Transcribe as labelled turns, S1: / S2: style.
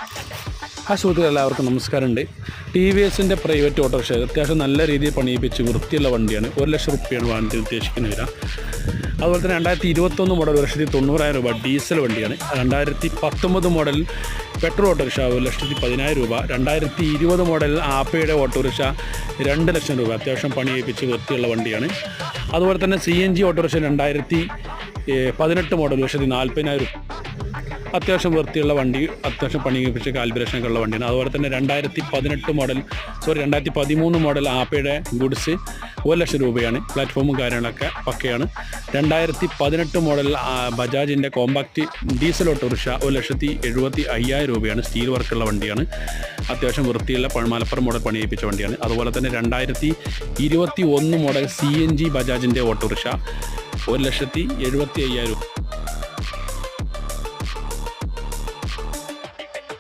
S1: ആ സുഹൃത്തുക്കൾ എല്ലാവർക്കും നമസ്കാരമുണ്ട്. ടി വി എസിൻ്റെ പ്രൈവറ്റ് ഓട്ടോറിക്ഷ അത്യാവശ്യം നല്ല രീതിയിൽ പണിയിപ്പിച്ച് വൃത്തിയുള്ള വണ്ടിയാണ്. 1,00,000 റുപ്യാണ് വാങ്ങി ഉദ്ദേശിക്കുന്ന വില. അതുപോലെ തന്നെ 2021 മോഡൽ 1,90,000 രൂപ ഡീസൽ വണ്ടിയാണ്. 2019 മോഡൽ പെട്രോൾ ഓട്ടോറിക്ഷ 1,10,000 രൂപ. 2020 മോഡൽ ആപ്പയുടെ ഓട്ടോറിക്ഷ 2,00,000 രൂപ. അത്യാവശ്യം പണിയിപ്പിച്ച് വൃത്തിയുള്ള വണ്ടിയാണ്. അതുപോലെ തന്നെ CNG ഓട്ടോറിക്ഷ 2018 മോഡൽ 1,40,000 രൂപ. അത്യാവശ്യം വൃത്തിയുള്ള വണ്ടി, അത്യാവശ്യം പണിയിപ്പിച്ച കാൽബറേഷനൊക്കെ ഉള്ള വണ്ടിയാണ്. അതുപോലെ തന്നെ 2013 മോഡൽ ആപ്പയുടെ ഗുഡ്സ് 1,00,000 രൂപയാണ്. പ്ലാറ്റ്ഫോമും കാര്യങ്ങളൊക്കെ പക്കയാണ്. 2018 മോഡൽ ബജാജിൻ്റെ കോമ്പാക്റ്റ് ഡീസൽ ഓട്ടോറിക്ഷ 1,75,000 രൂപയാണ്. സ്റ്റീൽ വർക്കുള്ള വണ്ടിയാണ്. അത്യാവശ്യം വൃത്തിയുള്ള മലപ്പുറം മോഡൽ പണിയിപ്പിച്ച വണ്ടിയാണ്. അതുപോലെ തന്നെ 2021 മോഡൽ CNG ബജാജിൻ്റെ ഓട്ടോറിക്ഷ 1,75,000 രൂപ.